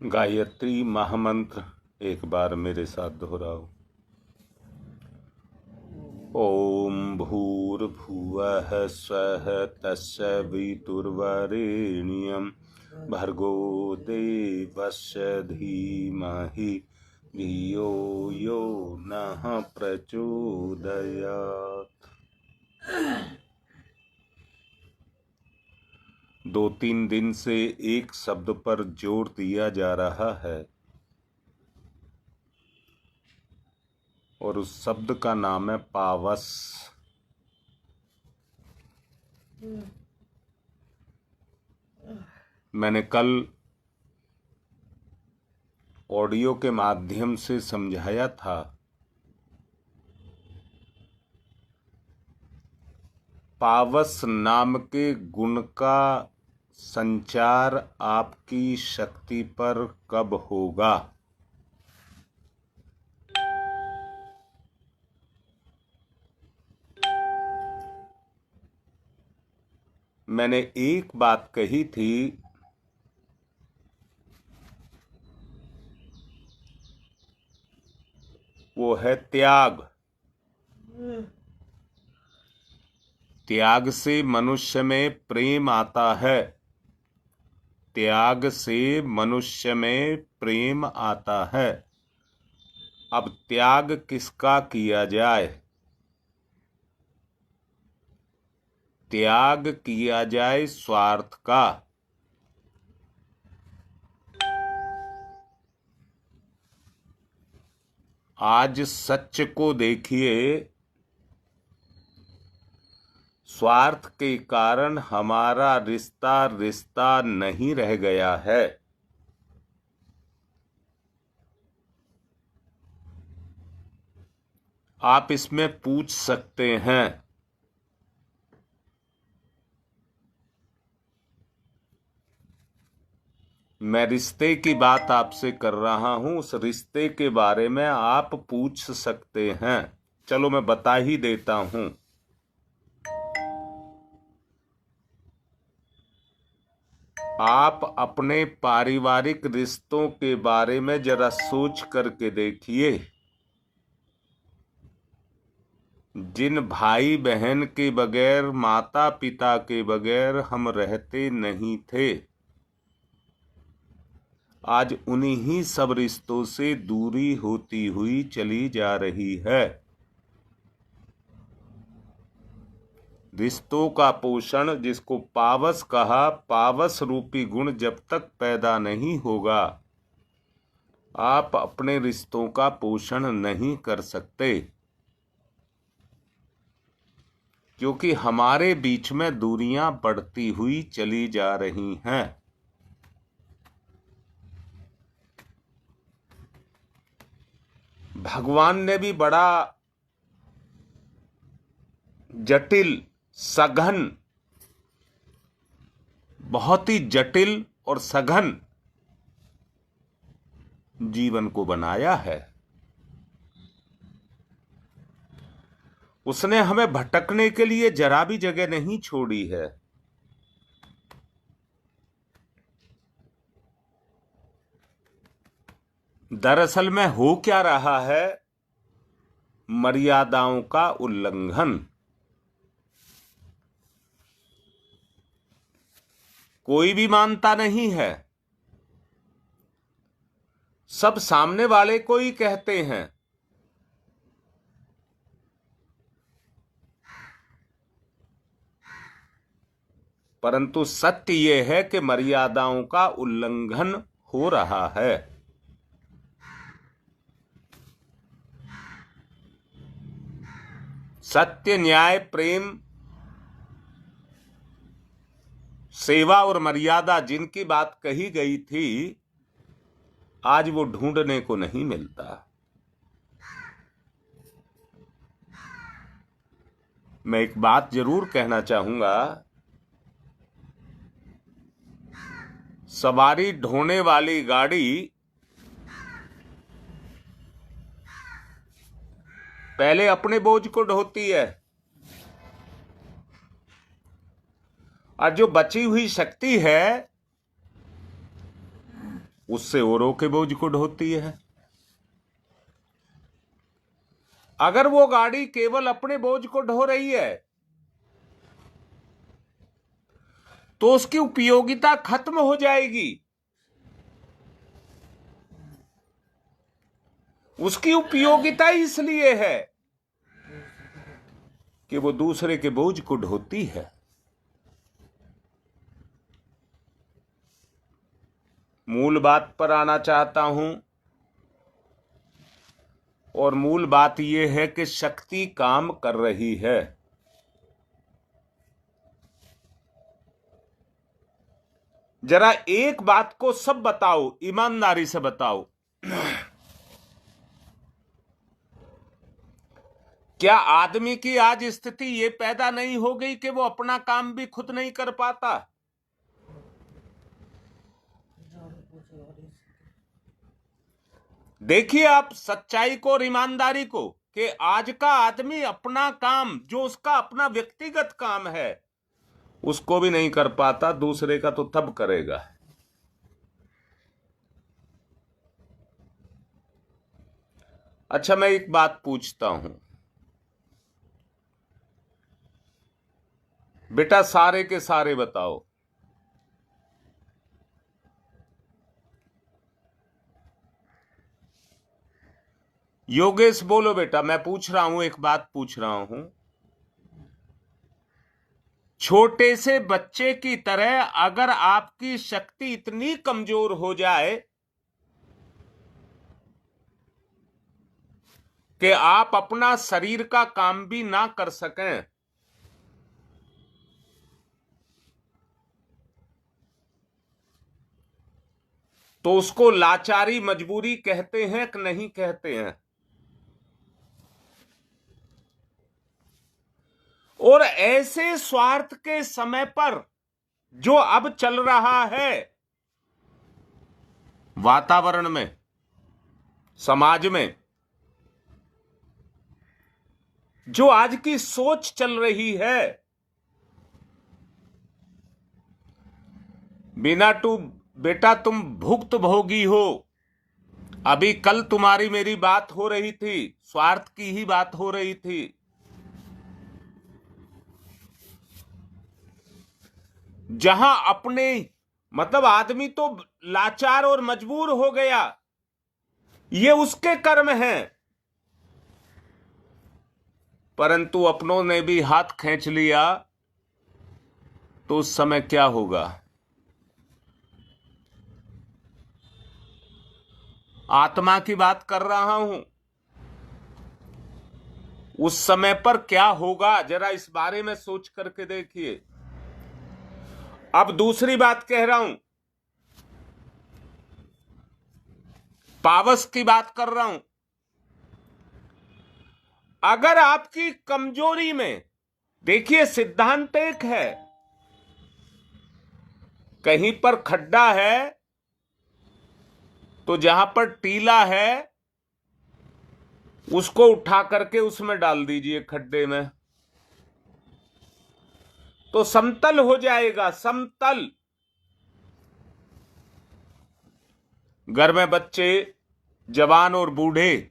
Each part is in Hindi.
गायत्री महामंत्र एक बार मेरे साथ दोहराओ। ओम भूर्भुवः स्वः तस्य वितुर्वरेण्यं भर्गो देवस्य धीमहि धियो यो नः प्रचोदयात्। 2-3 दिन से एक शब्द पर जोर दिया जा रहा है और उस शब्द का नाम है पावस। मैंने कल ऑडियो के माध्यम से समझाया था पावस नाम के गुण का संचार आपकी शक्ति पर कब होगा। मैंने एक बात कही थी, वो है त्याग। त्याग से मनुष्य में प्रेम आता है। त्याग से मनुष्य में प्रेम आता है। अब त्याग किसका किया जाए? त्याग किया जाए स्वार्थ का। आज सच को देखिए, स्वार्थ के कारण हमारा रिश्ता नहीं रह गया है। आप इसमें पूछ सकते हैं, मैं रिश्ते की बात आपसे कर रहा हूं, उस रिश्ते के बारे में आप पूछ सकते हैं। चलो मैं बता ही देता हूं। आप अपने पारिवारिक रिश्तों के बारे में जरा सोच करके देखिए। जिन भाई बहन के बगैर, माता पिता के बगैर हम रहते नहीं थे, आज उन्हीं सब रिश्तों से दूरी होती हुई चली जा रही है। रिश्तों का पोषण, जिसको पावस कहा, पावस रूपी गुण जब तक पैदा नहीं होगा, आप अपने रिश्तों का पोषण नहीं कर सकते। क्योंकि हमारे बीच में दूरियां बढ़ती हुई चली जा रही हैं। भगवान ने भी बड़ा जटिल, सघन, बहुत ही जटिल और सघन जीवन को बनाया है। उसने हमें भटकने के लिए जरा भी जगह नहीं छोड़ी है। दरअसल में हो क्या रहा है? मर्यादाओं का उल्लंघन। कोई भी मानता नहीं है। सब सामने वाले को ही कहते हैं। परंतु सत्य यह है कि मर्यादाओं का उल्लंघन हो रहा है। सत्य, न्याय, प्रेम, सेवा और मर्यादा जिनकी बात कही गई थी, आज वो ढूंढने को नहीं मिलता। मैं एक बात जरूर कहना चाहूंगा, सवारी ढोने वाली गाड़ी पहले अपने बोझ को ढोती है, और जो बची हुई शक्ति है उससे औरों के बोझ को ढोती है। अगर वो गाड़ी केवल अपने बोझ को ढो रही है तो उसकी उपयोगिता खत्म हो जाएगी। उसकी उपयोगिता इसलिए है कि वो दूसरे के बोझ को ढोती है। मूल बात पर आना चाहता हूं, और मूल बात यह है कि शक्ति काम कर रही है। जरा एक बात को सब बताओ, ईमानदारी से बताओ, क्या आदमी की आज स्थिति ये पैदा नहीं हो गई कि वो अपना काम भी खुद नहीं कर पाता? देखिए आप सच्चाई को और ईमानदारी को, कि आज का आदमी अपना काम, जो उसका अपना व्यक्तिगत काम है, उसको भी नहीं कर पाता, दूसरे का तो तब करेगा। अच्छा, मैं एक बात पूछता हूं बेटा, सारे के सारे बताओ, योगेश बोलो बेटा, मैं पूछ रहा हूं, एक बात पूछ रहा हूं। छोटे से बच्चे की तरह अगर आपकी शक्ति इतनी कमजोर हो जाए कि आप अपना शरीर का काम भी ना कर सकें, तो उसको लाचारी, मजबूरी कहते हैं कि नहीं कहते हैं? और ऐसे स्वार्थ के समय पर जो अब चल रहा है वातावरण में, समाज में, जो आज की सोच चल रही है, बिना टू बेटा तुम भुक्तभोगी हो। अभी कल तुम्हारी मेरी बात हो रही थी, स्वार्थ की ही बात हो रही थी। जहां अपने मतलब आदमी तो लाचार और मजबूर हो गया, ये उसके कर्म हैं, परंतु अपनों ने भी हाथ खींच लिया तो उस समय क्या होगा? आत्मा की बात कर रहा हूं। उस समय पर क्या होगा, जरा इस बारे में सोच करके देखिए। अब दूसरी बात कह रहा हूं, पावस की बात कर रहा हूं। अगर आपकी कमजोरी में, देखिए सिद्धांत एक है, कहीं पर खड्डा है तो जहां पर टीला है उसको उठा करके उसमें डाल दीजिए खड्डे में, तो समतल हो जाएगा, समतल। घर में बच्चे, जवान और बूढ़े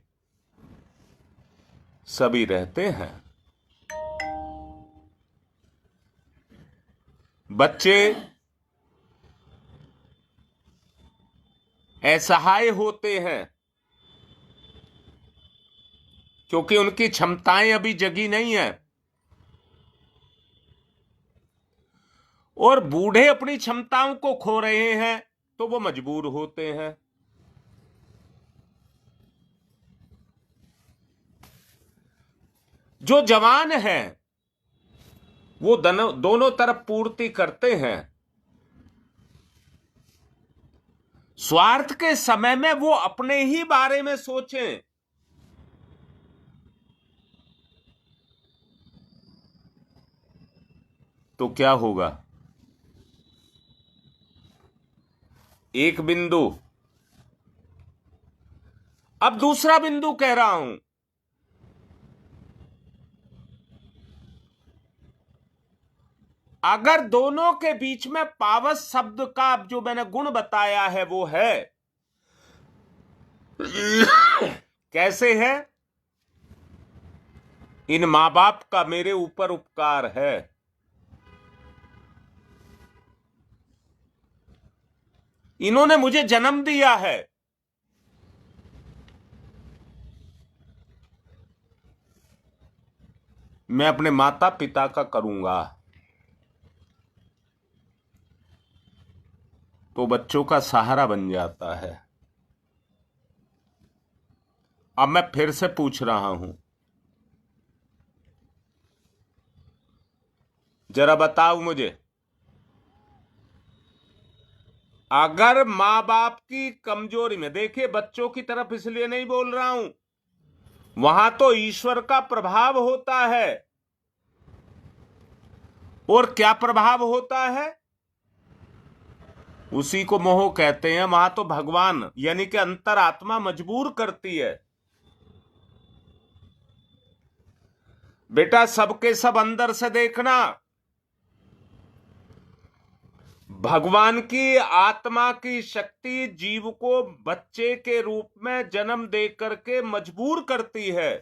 सभी रहते हैं। बच्चे असहाय होते हैं क्योंकि उनकी क्षमताएं अभी जगी नहीं है, और बूढ़े अपनी क्षमताओं को खो रहे हैं तो वो मजबूर होते हैं। जो जवान हैं वो दोनों तरफ पूर्ति करते हैं। स्वार्थ के समय में वो अपने ही बारे में सोचें, तो क्या होगा? एक बिंदु। अब दूसरा बिंदु कह रहा हूं, अगर दोनों के बीच में पावस शब्द का जो मैंने गुण बताया है वो है, कैसे है? इन माँ बाप का मेरे ऊपर उपकार है। इन्होंने मुझे जन्म दिया है। मैं अपने माता पिता का करूंगा तो बच्चों का सहारा बन जाता है। अब मैं फिर से पूछ रहा हूं, जरा बताओ मुझे, अगर मां बाप की कमजोरी में, देखिए बच्चों की तरफ इसलिए नहीं बोल रहा हूं, वहां तो ईश्वर का प्रभाव होता है। और क्या प्रभाव होता है? उसी को मोह कहते हैं। वहां तो भगवान यानी कि अंतरात्मा मजबूर करती है। बेटा सबके सब अंदर से देखना, भगवान की आत्मा की शक्ति जीव को बच्चे के रूप में जन्म दे करके मजबूर करती है,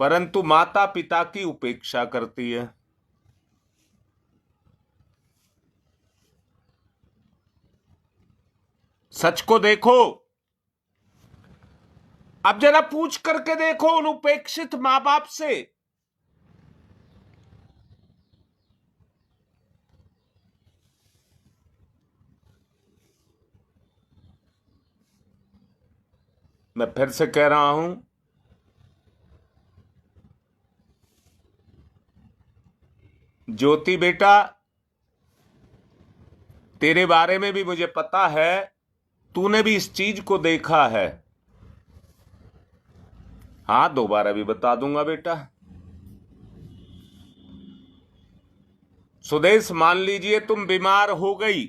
परंतु माता पिता की उपेक्षा करती है। सच को देखो। अब जरा पूछ करके देखो उन उपेक्षित मां बाप से, मैं फिर से कह रहा हूं, ज्योति बेटा तेरे बारे में भी मुझे पता है, तूने भी इस चीज को देखा है। हाँ दोबारा भी बता दूंगा बेटा। सुदेश मान लीजिए तुम बीमार हो गई,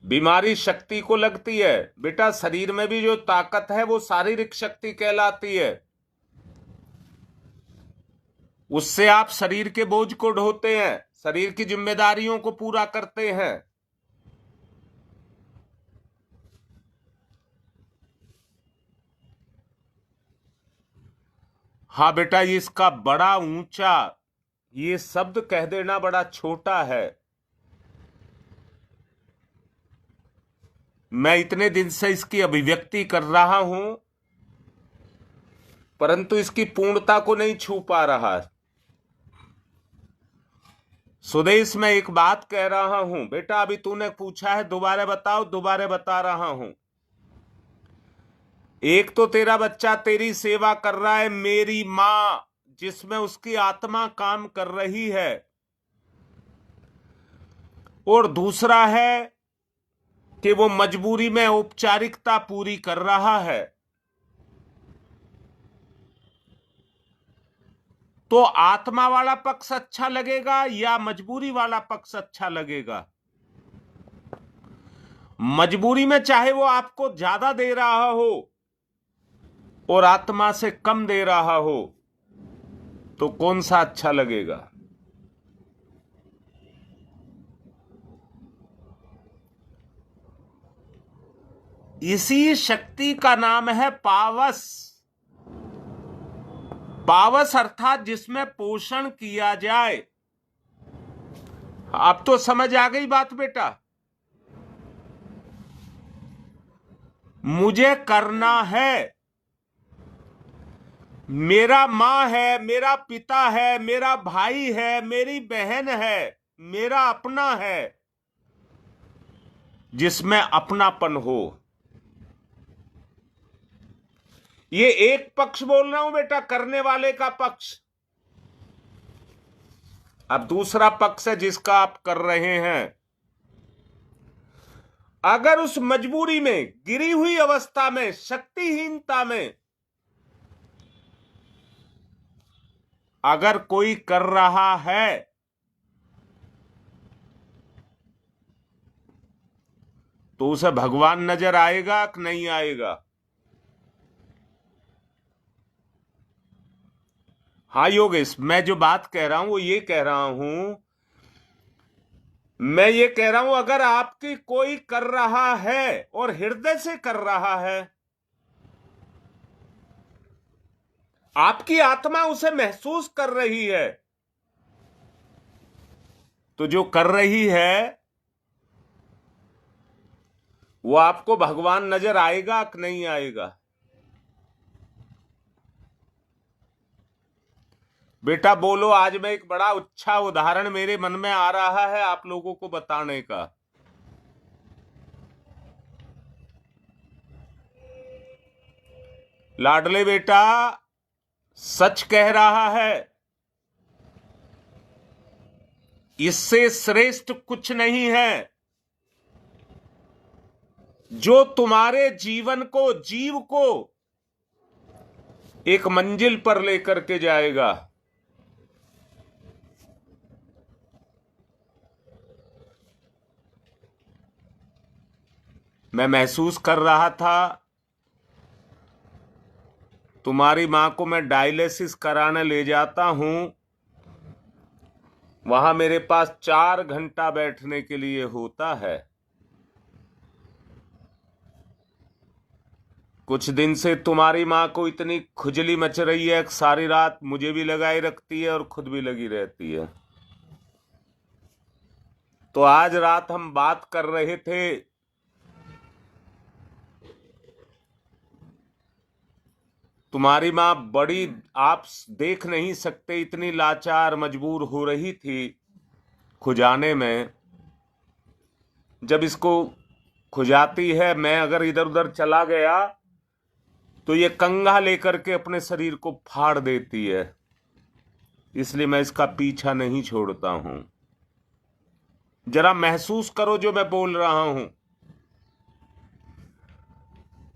बीमारी शक्ति को लगती है। बेटा शरीर में भी जो ताकत है वो शारीरिक शक्ति कहलाती है। उससे आप शरीर के बोझ को ढोते हैं, शरीर की जिम्मेदारियों को पूरा करते हैं। हाँ बेटा, इसका बड़ा ऊंचा, ये शब्द कह देना बड़ा छोटा है। मैं इतने दिन से इसकी अभिव्यक्ति कर रहा हूं, परंतु इसकी पूर्णता को नहीं छू पा रहा। सुदेश मैं एक बात कह रहा हूं बेटा, अभी तूने पूछा है दोबारा बताओ, दोबारा बता रहा हूं। एक तो तेरा बच्चा तेरी सेवा कर रहा है, मेरी मां जिसमें उसकी आत्मा काम कर रही है, और दूसरा है कि वो मजबूरी में औपचारिकता पूरी कर रहा है। तो आत्मा वाला पक्ष अच्छा लगेगा या मजबूरी वाला पक्ष अच्छा लगेगा? मजबूरी में चाहे वो आपको ज्यादा दे रहा हो और आत्मा से कम दे रहा हो, तो कौन सा अच्छा लगेगा? इसी शक्ति का नाम है पावस। पावस अर्थात जिसमें पोषण किया जाए। अब तो समझ आ गई बात बेटा? मुझे करना है, मेरा मां है, मेरा पिता है, मेरा भाई है, मेरी बहन है, मेरा अपना है, जिसमें अपनापन हो। ये एक पक्ष बोल रहा हूं बेटा, करने वाले का पक्ष। अब दूसरा पक्ष है जिसका आप कर रहे हैं। अगर उस मजबूरी में, गिरी हुई अवस्था में, शक्तिहीनता में अगर कोई कर रहा है, तो उसे भगवान नजर आएगा कि नहीं आएगा? हाँ योगेश, मैं जो बात कह रहा हूं वो ये कह रहा हूं मैं ये कह रहा हूं, अगर आपकी कोई कर रहा है और हृदय से कर रहा है, आपकी आत्मा उसे महसूस कर रही है, तो जो कर रही है वो आपको भगवान नजर आएगा कि नहीं आएगा? बेटा बोलो, आज मैं एक बड़ा अच्छा उदाहरण मेरे मन में आ रहा है आप लोगों को बताने का। लाडले बेटा सच कह रहा है, इससे श्रेष्ठ कुछ नहीं है जो तुम्हारे जीवन को, जीव को एक मंजिल पर लेकर के जाएगा। मैं महसूस कर रहा था, तुम्हारी मां को मैं डायलिसिस कराने ले जाता हूं, वहां मेरे पास 4 घंटा बैठने के लिए होता है। कुछ दिन से तुम्हारी मां को इतनी खुजली मच रही है कि सारी रात मुझे भी लगाई रखती है और खुद भी लगी रहती है। तो आज रात हम बात कर रहे थे, तुम्हारी मां बड़ी, आप देख नहीं सकते इतनी लाचार मजबूर हो रही थी खुजाने में। जब इसको खुजाती है, मैं अगर इधर उधर चला गया तो ये कंघा लेकर के अपने शरीर को फाड़ देती है, इसलिए मैं इसका पीछा नहीं छोड़ता हूं। जरा महसूस करो जो मैं बोल रहा हूं।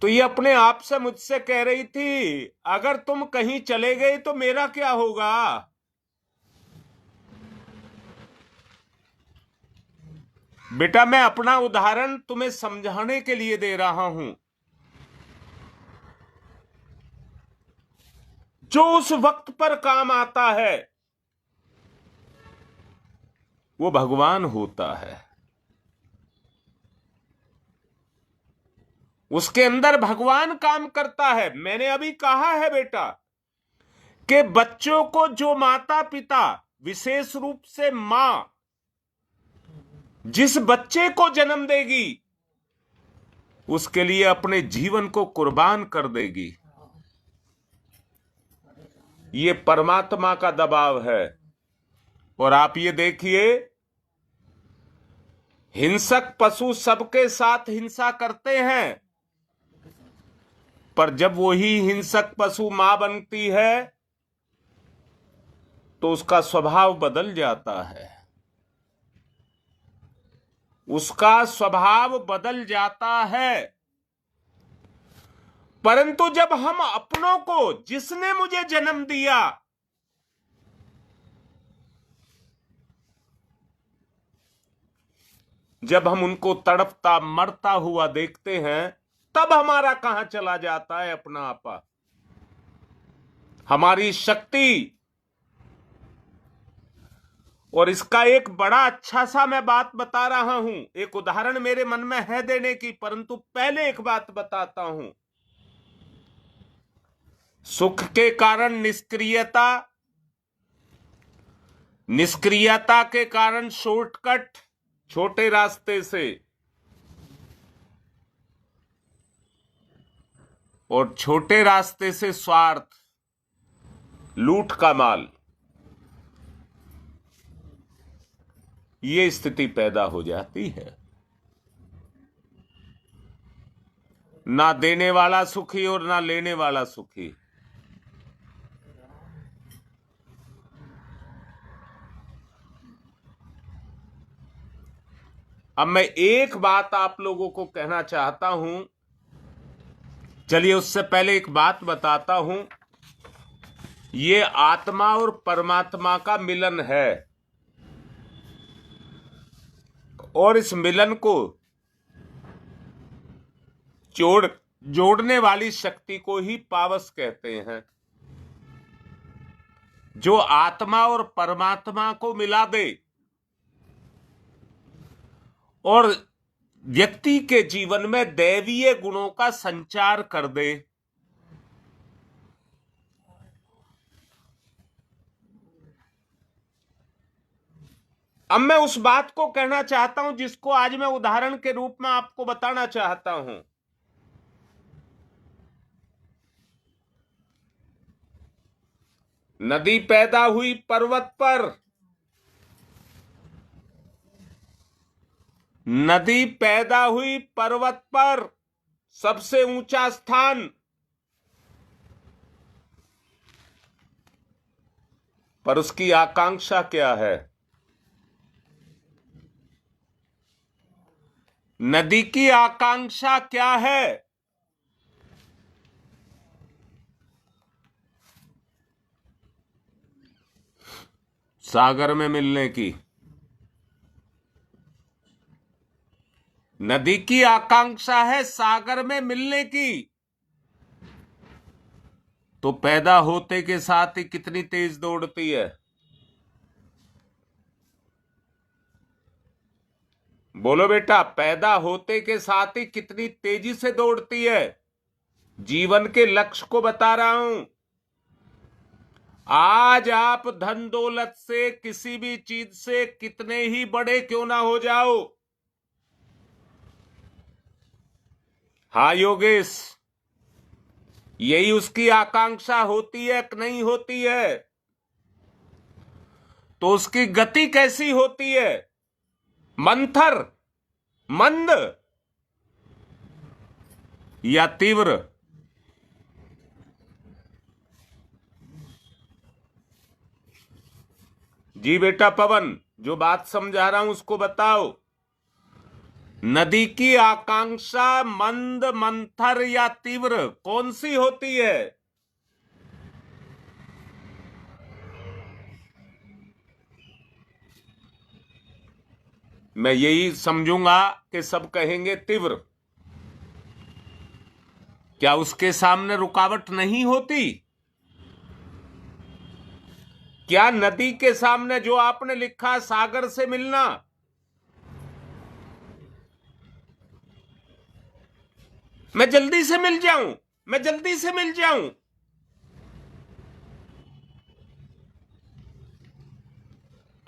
तो ये अपने आप से मुझसे कह रही थी, अगर तुम कहीं चले गए तो मेरा क्या होगा? बेटा मैं अपना उदाहरण तुम्हें समझाने के लिए दे रहा हूं। जो उस वक्त पर काम आता है वो भगवान होता है। उसके अंदर भगवान काम करता है। मैंने अभी कहा है बेटा कि बच्चों को जो माता पिता, विशेष रूप से मां, जिस बच्चे को जन्म देगी उसके लिए अपने जीवन को कुर्बान कर देगी। ये परमात्मा का दबाव है। और आप ये देखिए, हिंसक पशु सबके साथ हिंसा करते हैं, पर जब वही हिंसक पशु मां बनती है तो उसका स्वभाव बदल जाता है। उसका स्वभाव बदल जाता है। परंतु जब हम अपनों को, जिसने मुझे जन्म दिया, जब हम उनको तड़पता मरता हुआ देखते हैं, तब हमारा कहां चला जाता है अपना आपा, हमारी शक्ति। और इसका एक बड़ा अच्छा सा मैं बात बता रहा हूं, एक उदाहरण मेरे मन में है देने की, परंतु पहले एक बात बताता हूं। सुख के कारण निष्क्रियता, निष्क्रियता के कारण शॉर्टकट, छोटे रास्ते से, और छोटे रास्ते से स्वार्थ, लूट का माल, ये स्थिति पैदा हो जाती है। ना देने वाला सुखी और ना लेने वाला सुखी। अब मैं एक बात आप लोगों को कहना चाहता हूं। चलिए उससे पहले एक बात बताता हूं। ये आत्मा और परमात्मा का मिलन है, और इस मिलन को जोड़ने वाली शक्ति को ही पावस कहते हैं। जो आत्मा और परमात्मा को मिला दे और व्यक्ति के जीवन में दैवीय गुणों का संचार कर दे। अब मैं उस बात को कहना चाहता हूं जिसको आज मैं उदाहरण के रूप में आपको बताना चाहता हूं। नदी पैदा हुई पर्वत पर, नदी पैदा हुई पर्वत पर, सबसे ऊंचा स्थान, पर उसकी आकांक्षा क्या है? नदी की आकांक्षा क्या है? सागर में मिलने की। नदी की आकांक्षा है सागर में मिलने की। तो पैदा होते के साथ ही कितनी तेज दौड़ती है? बोलो बेटा, पैदा होते के साथ ही कितनी तेजी से दौड़ती है? जीवन के लक्ष्य को बता रहा हूं। आज आप धन दौलत से, किसी भी चीज से कितने ही बड़े क्यों ना हो जाओ, हाँ योगेश, यही उसकी आकांक्षा होती है कि नहीं होती है? तो उसकी गति कैसी होती है? मंथर, मंद या तीव्र? जी बेटा पवन, जो बात समझा रहा हूं उसको बताओ। नदी की आकांक्षा मंद, मंथर या तीव्र कौन सी होती है? मैं यही समझूंगा कि सब कहेंगे तीव्र। क्या उसके सामने रुकावट नहीं होती? क्या नदी के सामने जो आपने लिखा सागर से मिलना, मैं जल्दी से मिल जाऊं, मैं जल्दी से मिल जाऊं,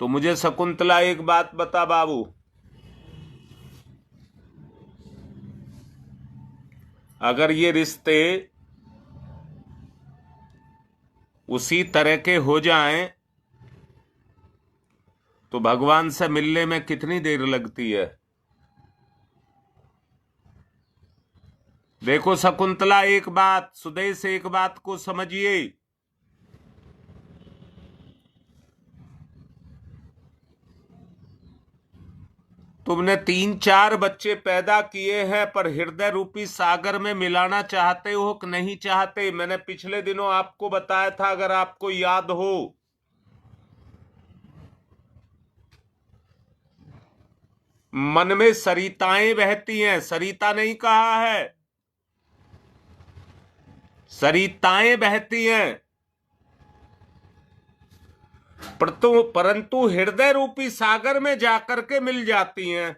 तो मुझे शकुंतला एक बात बता बाबू, अगर ये रिश्ते उसी तरह के हो जाएं तो भगवान से मिलने में कितनी देर लगती है? देखो शकुंतला, एक बात, सुदेश, एक बात को समझिए। तुमने 3-4 बच्चे पैदा किए हैं, पर हृदय रूपी सागर में मिलाना चाहते हो कि नहीं चाहते? मैंने पिछले दिनों आपको बताया था, अगर आपको याद हो। मन में सरिताएं बहती हैं, सरिता नहीं कहा है, सरिताएं बहती हैं, परंतु हृदय रूपी सागर में जाकर के मिल जाती हैं।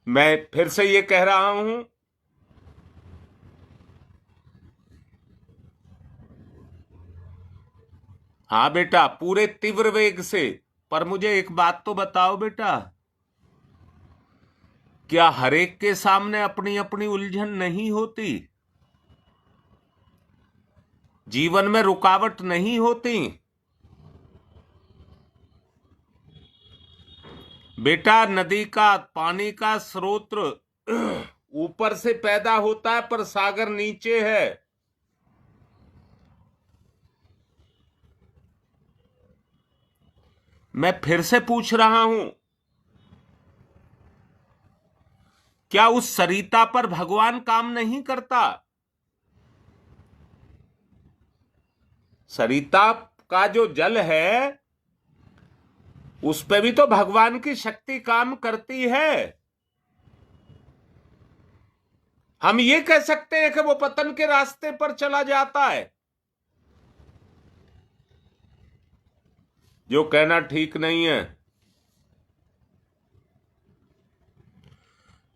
मैं फिर से ये कह रहा हूं, हाँ बेटा, पूरे तीव्र वेग से। पर मुझे एक बात तो बताओ बेटा, क्या हरेक के सामने अपनी अपनी उलझन नहीं होती? जीवन में रुकावट नहीं होती? बेटा, नदी का पानी का स्रोत ऊपर से पैदा होता है, पर सागर नीचे है। मैं फिर से पूछ रहा हूं, क्या उस सरिता पर भगवान काम नहीं करता? सरिता का जो जल है उस पे भी तो भगवान की शक्ति काम करती है। हम ये कह सकते हैं कि वो पतन के रास्ते पर चला जाता है। जो कहना ठीक नहीं है,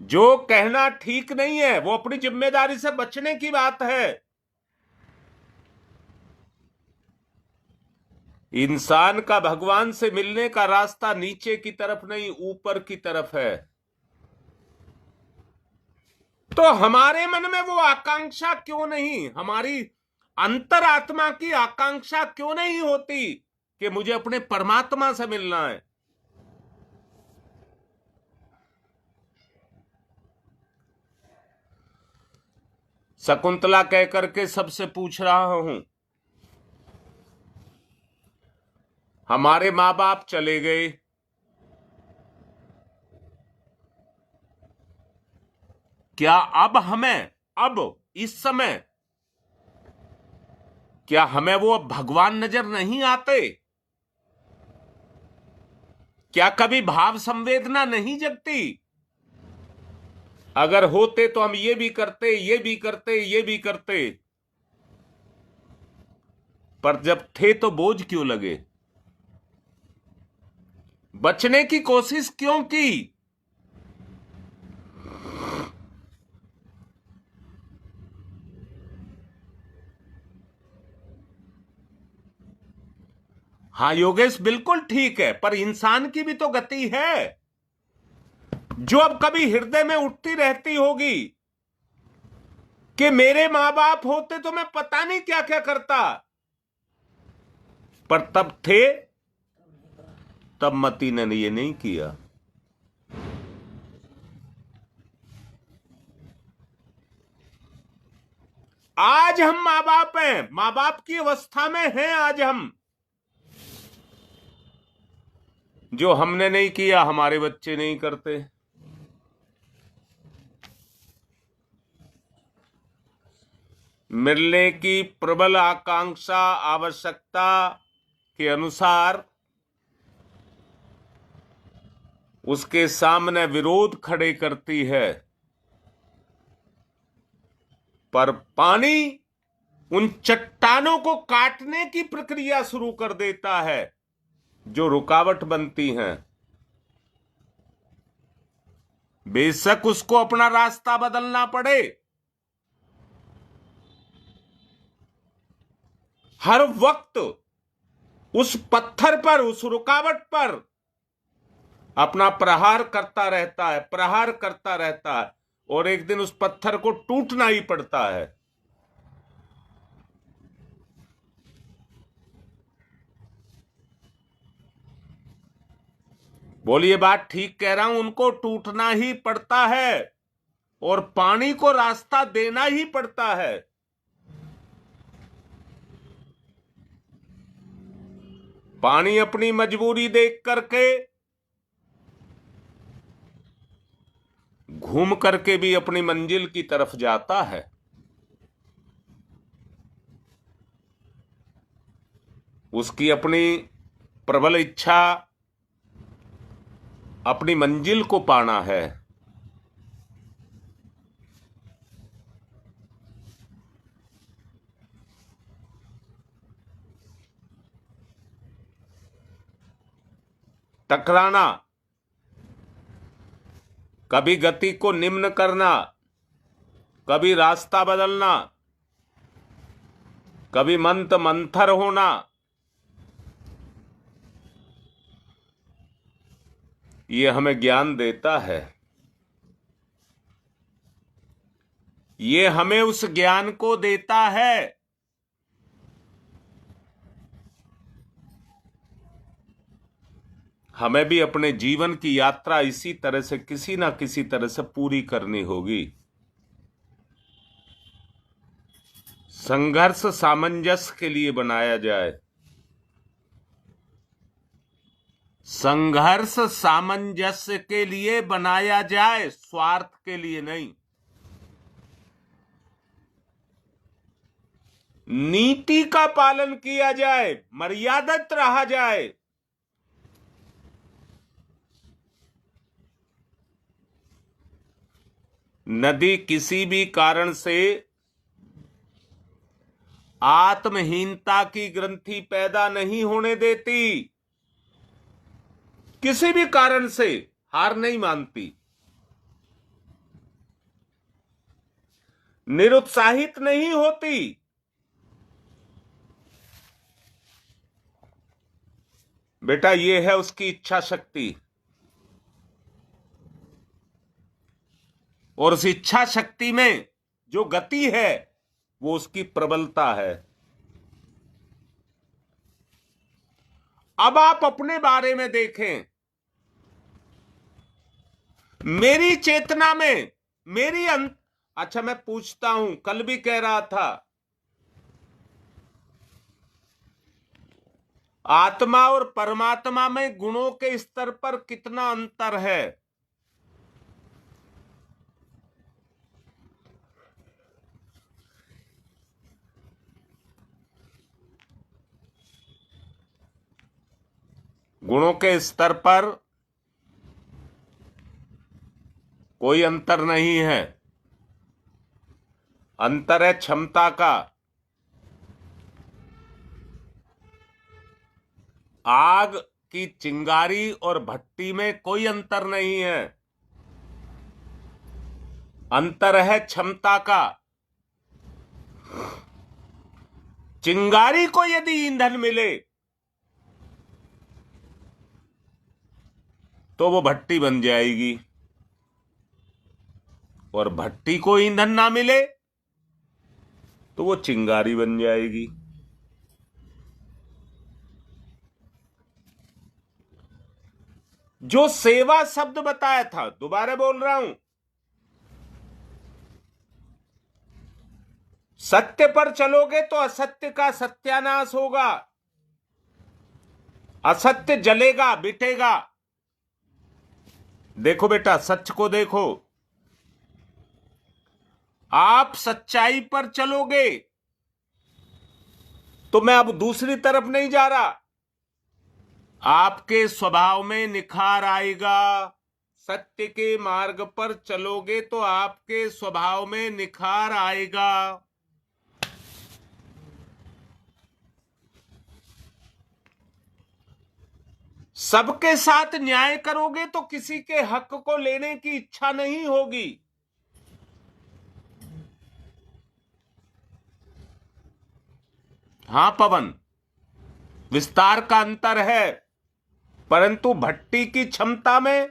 जो कहना ठीक नहीं है, वो अपनी जिम्मेदारी से बचने की बात है। इंसान का भगवान से मिलने का रास्ता नीचे की तरफ नहीं, ऊपर की तरफ है। तो हमारे मन में वो आकांक्षा क्यों नहीं, हमारी अंतरात्मा की आकांक्षा क्यों नहीं होती कि मुझे अपने परमात्मा से मिलना है? शकुंतला कहकर के सबसे पूछ रहा हूं, हमारे मां बाप चले गए, क्या अब इस समय क्या हमें वो भगवान नजर नहीं आते? क्या कभी भाव संवेदना नहीं जगती? अगर होते तो हम ये भी करते, ये भी करते, ये भी करते, पर जब थे तो बोझ क्यों लगे? बचने की कोशिश क्यों की? हां योगेश, बिल्कुल ठीक है, पर इंसान की भी तो गति है जो अब कभी हृदय में उठती रहती होगी कि मेरे मां बाप होते तो मैं पता नहीं क्या क्या करता, पर तब थे, तब मती ने ये नहीं किया। आज हम मां बाप हैं, मां बाप की अवस्था में हैं आज हम। जो हमने नहीं किया हमारे बच्चे नहीं करते। मिलने की प्रबल आकांक्षा आवश्यकता के अनुसार उसके सामने विरोध खड़े करती है, पर पानी उन चट्टानों को काटने की प्रक्रिया शुरू कर देता है जो रुकावट बनती हैं। बेशक उसको अपना रास्ता बदलना पड़े, हर वक्त उस पत्थर पर, उस रुकावट पर अपना प्रहार करता रहता है, प्रहार करता रहता है, और एक दिन उस पत्थर को टूटना ही पड़ता है। बोलिए, बात ठीक कह रहा हूं? उनको टूटना ही पड़ता है और पानी को रास्ता देना ही पड़ता है। पानी अपनी मजबूरी देख करके घूम करके भी अपनी मंजिल की तरफ जाता है। उसकी अपनी प्रबल इच्छा अपनी मंजिल को पाना है। टकराना, कभी गति को निम्न करना, कभी रास्ता बदलना, कभी मंत मंथर होना, ये हमें ज्ञान देता है। ये हमें उस ज्ञान को देता है। हमें भी अपने जीवन की यात्रा इसी तरह से, किसी ना किसी तरह से पूरी करनी होगी। संघर्ष सामंजस्य के लिए बनाया जाए, संघर्ष सामंजस्य के लिए बनाया जाए, स्वार्थ के लिए नहीं। नीति का पालन किया जाए, मर्यादित रहा जाए। नदी किसी भी कारण से आत्महीनता की ग्रंथि पैदा नहीं होने देती, किसी भी कारण से हार नहीं मानती, निरुत्साहित नहीं होती। बेटा, यह है उसकी इच्छा शक्ति, और उस इच्छा शक्ति में जो गति है वो उसकी प्रबलता है। अब आप अपने बारे में देखें, मेरी चेतना में अच्छा, मैं पूछता हूं, कल भी कह रहा था, आत्मा और परमात्मा में गुणों के स्तर पर कितना अंतर है? गुणों के स्तर पर कोई अंतर नहीं है, अंतर है क्षमता का। आग की चिंगारी और भट्टी में कोई अंतर नहीं है, अंतर है क्षमता का। चिंगारी को यदि ईंधन मिले तो वो भट्टी बन जाएगी, और भट्टी को ईंधन ना मिले तो वो चिंगारी बन जाएगी। जो सेवा शब्द बताया था, दोबारा बोल रहा हूं, सत्य पर चलोगे तो असत्य का सत्यानाश होगा, असत्य जलेगा, बिटेगा। देखो बेटा, सच को देखो, आप सच्चाई पर चलोगे तो मैं अब दूसरी तरफ नहीं जा रहा, आपके स्वभाव में निखार आएगा। सत्य के मार्ग पर चलोगे तो आपके स्वभाव में निखार आएगा। सबके साथ न्याय करोगे तो किसी के हक को लेने की इच्छा नहीं होगी। हां पवन, विस्तार का अंतर है, परंतु भट्टी की क्षमता में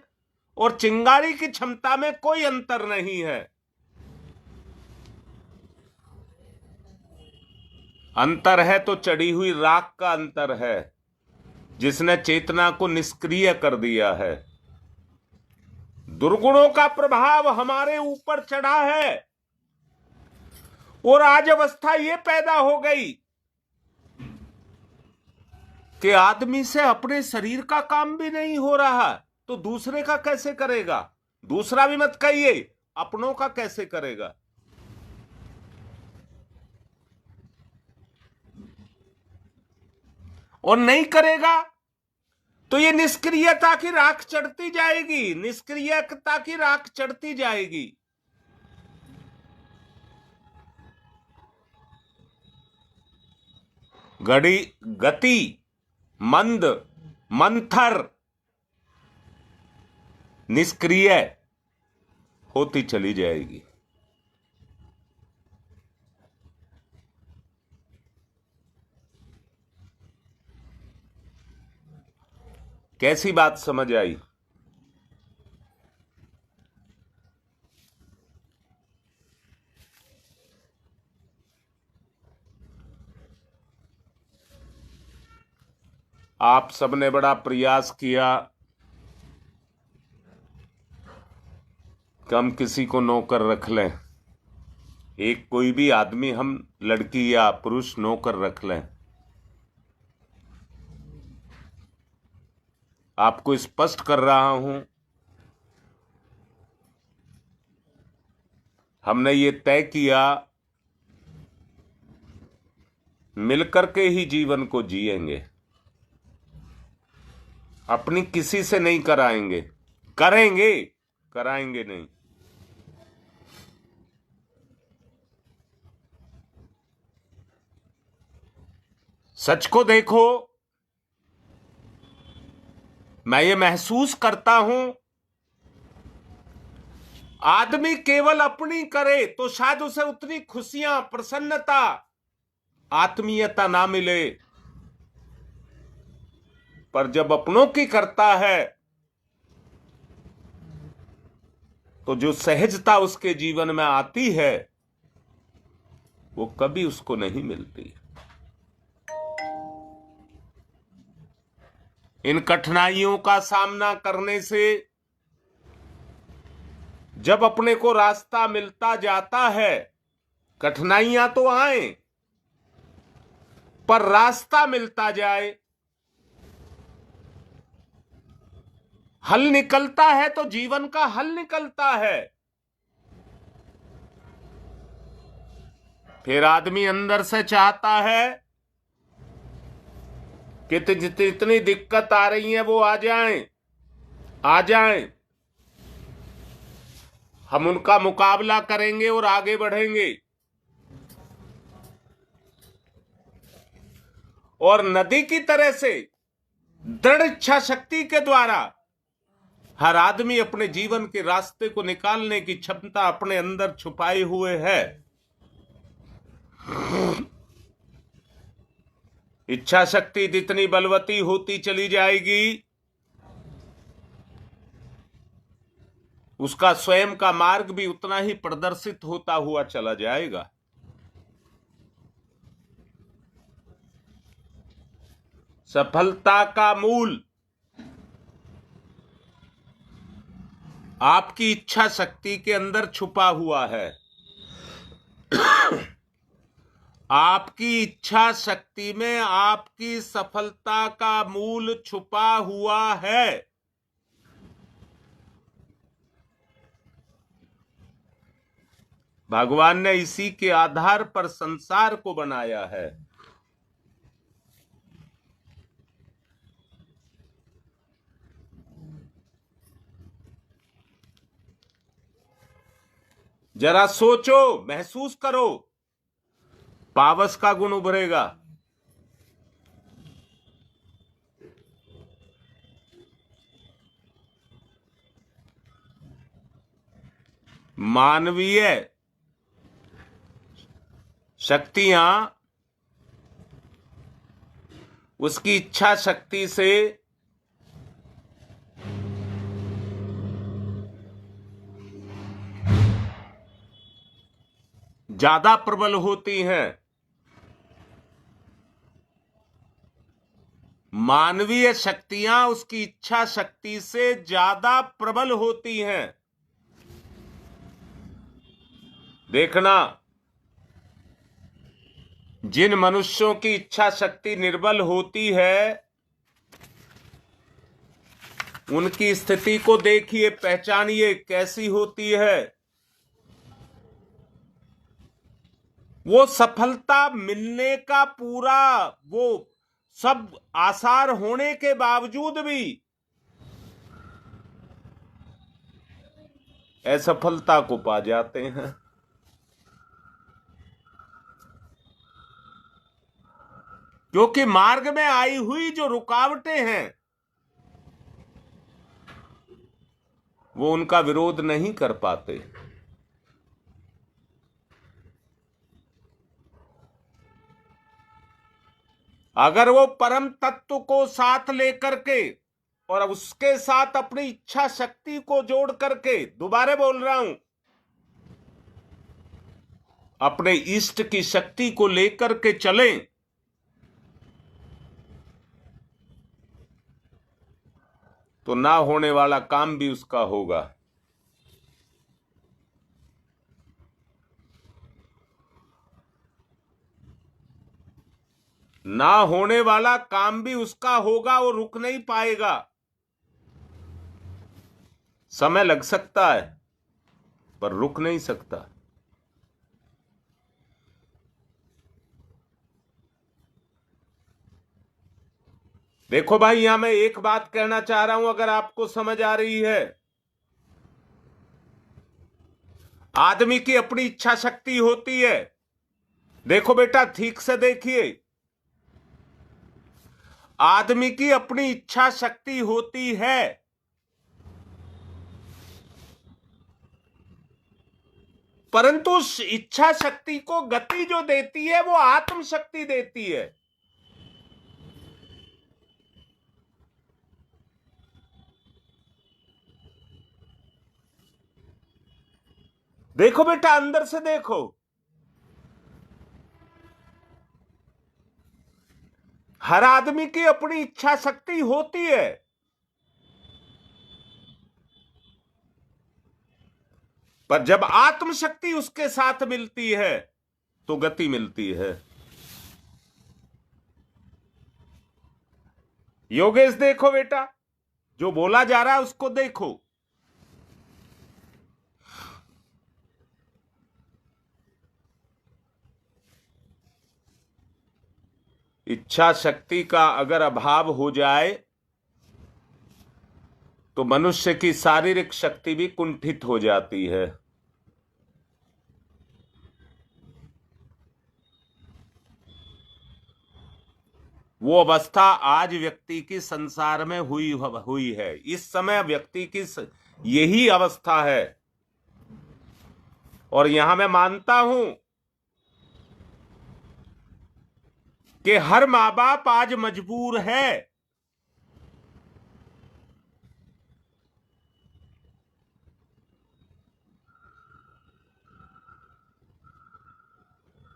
और चिंगारी की क्षमता में कोई अंतर नहीं है। अंतर है तो चढ़ी हुई राख का अंतर है, जिसने चेतना को निष्क्रिय कर दिया है। दुर्गुणों का प्रभाव हमारे ऊपर चढ़ा है, और आज अवस्था यह पैदा हो गई कि आदमी से अपने शरीर का काम भी नहीं हो रहा, तो दूसरे का कैसे करेगा? दूसरा भी मत कहिए, अपनों का कैसे करेगा? और नहीं करेगा तो ये निष्क्रियता की राख चढ़ती जाएगी, निष्क्रियता की राख चढ़ती जाएगी। गति मंद, मंथर, निष्क्रिय होती चली जाएगी। कैसी बात समझ आई? आप सबने बड़ा प्रयास किया कि हम किसी को नौकर रख लें, एक कोई भी आदमी हम लड़की या पुरुष नौकर रख लें। आपको स्पष्ट कर रहा हूं, हमने ये तय किया मिलकर के ही जीवन को जिएंगे, अपनी किसी से नहीं कराएंगे, करेंगे, कराएंगे नहीं। सच को देखो, मैं ये महसूस करता हूं, आदमी केवल अपनी करे तो शायद उसे उतनी खुशियां, प्रसन्नता, आत्मीयता ना मिले, पर जब अपनों की करता है तो जो सहजता उसके जीवन में आती है वो कभी उसको नहीं मिलती। इन कठिनाइयों का सामना करने से जब अपने को रास्ता मिलता जाता है, कठिनाइयां तो आए पर रास्ता मिलता जाए, हल निकलता है तो जीवन का हल निकलता है, फिर आदमी अंदर से चाहता है कि जितनी दिक्कत आ रही है वो आ जाएं, हम उनका मुकाबला करेंगे और आगे बढ़ेंगे। और नदी की तरह से दृढ़ इच्छा शक्ति के द्वारा हर आदमी अपने जीवन के रास्ते को निकालने की क्षमता अपने अंदर छुपाए हुए है। इच्छा शक्ति जितनी बलवती होती चली जाएगी, उसका स्वयं का मार्ग भी उतना ही प्रदर्शित होता हुआ चला जाएगा। सफलता का मूल आपकी इच्छा शक्ति के अंदर छुपा हुआ है। आपकी इच्छा शक्ति में आपकी सफलता का मूल छुपा हुआ है। भगवान ने इसी के आधार पर संसार को बनाया है। जरा सोचो, महसूस करो, पावस का गुण उभरेगा। मानवीय शक्तियां उसकी इच्छा शक्ति से ज्यादा प्रबल होती हैं। मानवीय शक्तियां उसकी इच्छा शक्ति से ज्यादा प्रबल होती हैं। देखना, जिन मनुष्यों की इच्छा शक्ति निर्बल होती है उनकी स्थिति को देखिए, पहचानिए कैसी होती है। वो सफलता मिलने का पूरा वो सब आसार होने के बावजूद भी असफलता को पा जाते हैं। क्योंकि मार्ग में आई हुई जो रुकावटें हैं वो उनका विरोध नहीं कर पाते। अगर वो परम तत्व को साथ लेकर के और उसके साथ अपनी इच्छा शक्ति को जोड़ करके, दोबारा बोल रहा हूं, अपने इष्ट की शक्ति को लेकर के चलें तो ना होने वाला काम भी उसका होगा। ना होने वाला काम भी उसका होगा, वो रुक नहीं पाएगा। समय लग सकता है पर रुक नहीं सकता। देखो भाई, यहां मैं एक बात कहना चाह रहा हूं, अगर आपको समझ आ रही है। आदमी की अपनी इच्छा शक्ति होती है। देखो बेटा, ठीक से देखिए, आदमी की अपनी इच्छा शक्ति होती है, परंतु उस इच्छा शक्ति को गति जो देती है वो आत्म शक्ति देती है। देखो बेटा, अंदर से देखो, हर आदमी की अपनी इच्छा शक्ति होती है, पर जब आत्म शक्ति उसके साथ मिलती है तो गति मिलती है। योगेश देखो बेटा, जो बोला जा रहा है उसको देखो। इच्छा शक्ति का अगर अभाव हो जाए तो मनुष्य की शारीरिक शक्ति भी कुंठित हो जाती है। वो अवस्था आज व्यक्ति की संसार में हुई है। इस समय व्यक्ति की यही अवस्था है। और यहां मैं मानता हूं कि हर मां बाप आज मजबूर है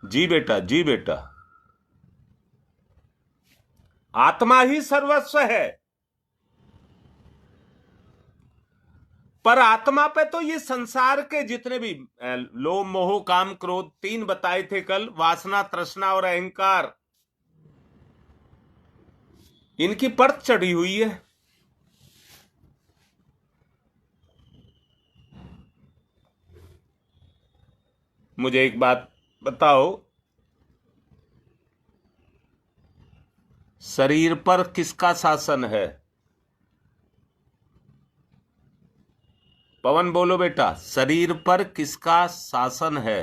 जी बेटा, जी बेटा, आत्मा ही सर्वस्व है, पर आत्मा पे तो ये संसार के जितने भी लोभ मोह काम क्रोध, 3 बताए थे कल, वासना तृष्णा और अहंकार, इनकी परत चढ़ी हुई है। मुझे एक बात बताओ, शरीर पर किसका शासन है? पवन बोलो बेटा, शरीर पर किसका शासन है?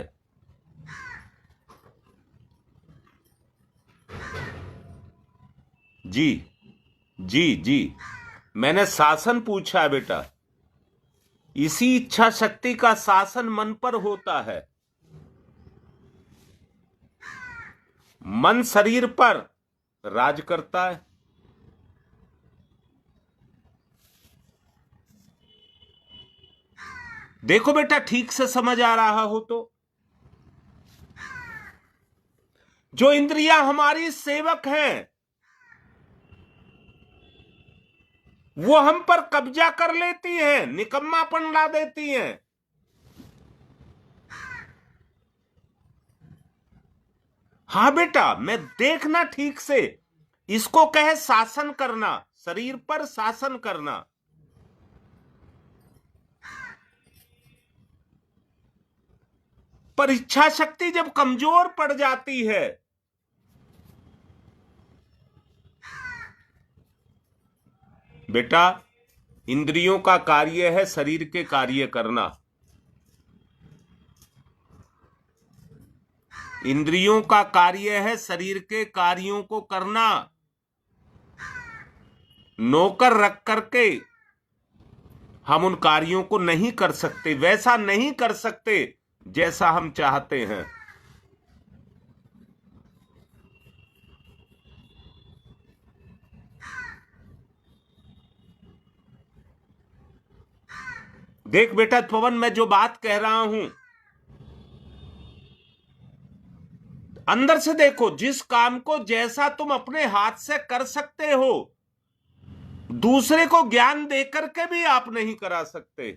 जी जी जी, मैंने शासन पूछा है बेटा। इसी इच्छा शक्ति का शासन मन पर होता है। मन शरीर पर राज करता है। देखो बेटा, ठीक से समझ आ रहा हो तो, जो इंद्रियां हमारी सेवक हैं वो हम पर कब्जा कर लेती हैं, निकम्मापन ला देती हैं। हाँ बेटा, मैं देखना ठीक से, इसको कहे शासन करना, शरीर पर शासन करना। पर इच्छा शक्ति जब कमजोर पड़ जाती है बेटा, इंद्रियों का कार्य है शरीर के कार्य करना। इंद्रियों का कार्य है शरीर के कार्यों को करना। नौकर रख करके हम उन कार्यों को नहीं कर सकते, वैसा नहीं कर सकते जैसा हम चाहते हैं। देख बेटा पवन, मैं जो बात कह रहा हूं अंदर से देखो, जिस काम को जैसा तुम अपने हाथ से कर सकते हो दूसरे को ज्ञान देकर के भी आप नहीं करा सकते।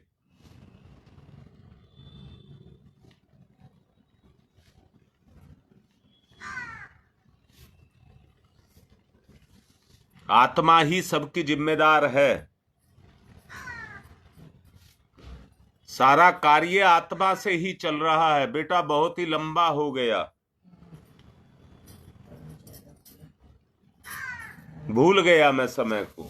आत्मा ही सबकी जिम्मेदार है। सारा कार्य आत्मा से ही चल रहा है बेटा। बहुत ही लंबा हो गया, भूल गया मैं समय को।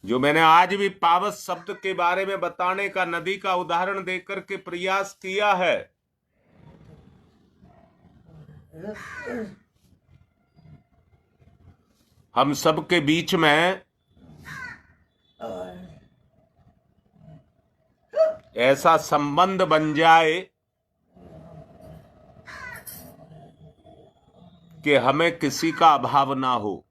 जो मैंने आज भी पावस शब्द के बारे में बताने का नदी का उदाहरण देकर के प्रयास किया है, हम सबके बीच में ऐसा संबंध बन जाए कि हमें किसी का अभाव ना हो।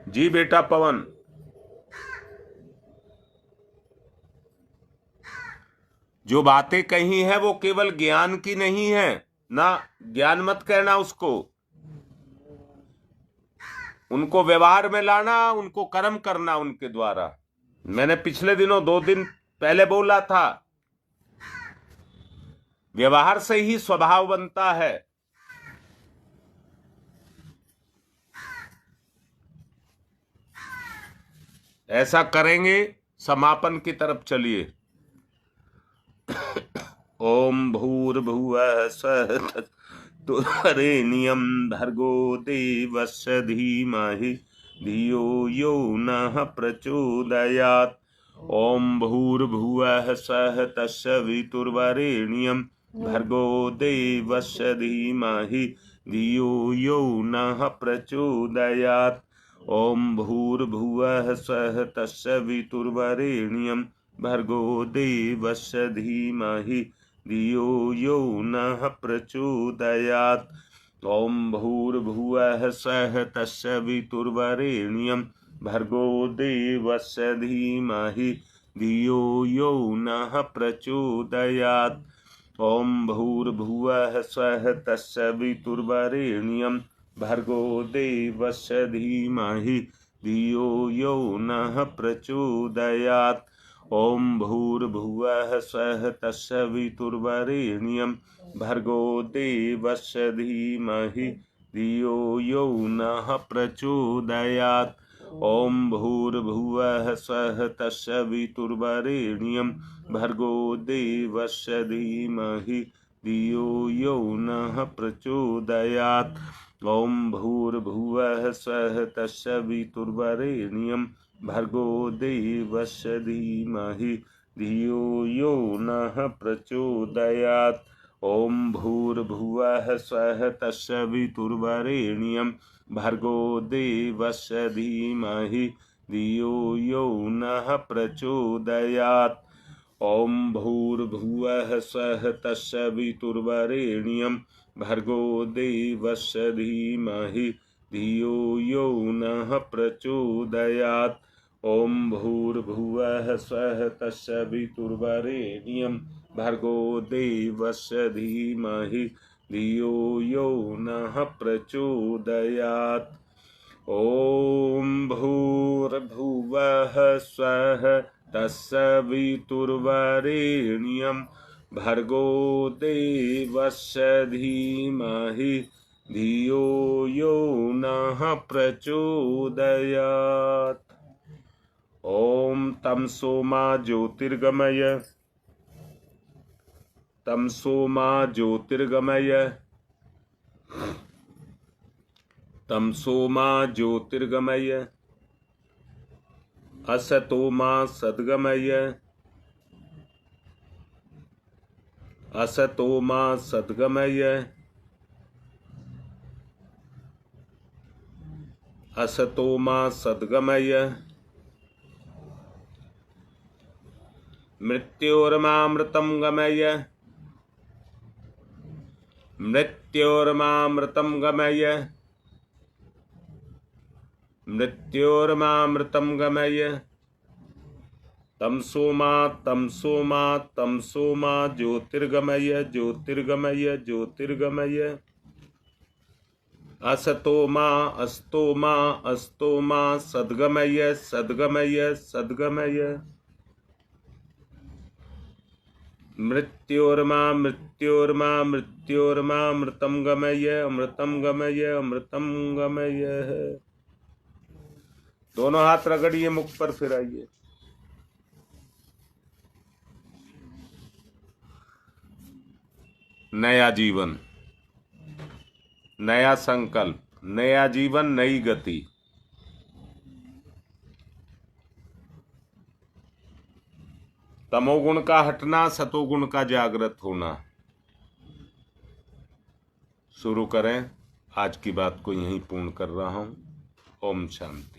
जी बेटा पवन, जो बातें कही हैं वो केवल ज्ञान की नहीं है ना, ज्ञान मत कहना उसको, उनको व्यवहार में लाना, उनको कर्म करना उनके द्वारा। मैंने पिछले दिनों 2 दिन पहले बोला था, व्यवहार से ही स्वभाव बनता है। ऐसा करेंगे, समापन की तरफ चलिए। ओम भूर्भुवः स्वः तत्सवितुर्वरेण्यं भर्गो देवस्य धीमहि धियो यो नः प्रचोदयात्। ओम भूर्भुवः स्वः तत्सवितुर्वरेण्यं भर्गो देवस्य धीमहि धियो यो नः प्रचोदयात्। ओम भूर्भुवः स्वः तत्सवितुर्वरेण्यं भर्गो देवस्य धीमहि धियो यो नः प्रचोदयात्। ओम भूर्भुवः स्वः तत्सवितुर्वरेण्यं भर्गो देवस्य धीमहि धियो यो नः प्रचोदयात्। ओम भूर्भुवः स्वः तत्सवितुर्वरेण्यं भर्गो देवस्य धीमहि धियो यो नः प्रचोदयात्। ओम भूर्भुवः स्वः तत्सवितुर्वरेण्यं भर्गो देवस्य धीमहि धियो यो नः प्रचोदयात्। ओम भूर्भुवः स्वः तत्सवितुर्वरेण्यं भर्गो देवस्य धीमहि धियो यो नः प्रचोदयात्। ओम भूर्भुवः स्वः तत्सवितुर्वरेण्यं भर्गो देवस्य धीमहि धियो यो नः प्रचोदयात्। ओम भूर्भुवः स्वः तत्सवितुर्वरेण्यं भर्गो देवस्य धीमहि धियो यो नः प्रचोदयात्। ओम भूर्भुवः स्वः तत्सवितुर्वरेण्यं भर्गो देवस्य धीमहि धियो यो नः प्रचोदयात्। ओम भूर्भुवः स्वः तत्सवितुर्वरेण्यं भर्गो देवस्य धीमहि धियो यो नः प्रचोदयात्। ओम भूर्भुवः स्वः तत्सवितुर्वरेण्यं भर्गो देवस्य धीमहि धियो यो नः प्रचोदयात्। ओम तमसो मा ज्योतिर्गमय, तमसो मा ज्योतिर्गमय, तमसो मा ज्योतिर्गमय, असतो मा सद्गमय, असतो मा सद्गमय, असतो मा सद्गमय। मृत्योर्मामृतं गमय, मृत्योर्मामृतं गमय, मृत्योर्मामृतं गमय। तमसो मा तमसो मा तमसो मा ज्योतिर्गमय, ज्योतिर्गमय, ज्योतिर्गमय। असतो मा अस्तो मा अस्तो मा सद्गमय, सद्गमय, सद्गमय। मृत्योर्मा मृत्योर्मा मृत्योर्मा अमृतं गमय, अमृतं गमय, अमृतं गमय। दोनों हाथ रगड़िए, मुख पर फिराइए। नया जीवन, नया संकल्प, नया जीवन, नई गति। तमोगुण का हटना, सतोगुण का जागृत होना। शुरू करें। आज की बात को यहीं पूर्ण कर रहा हूँ। ओम शांति।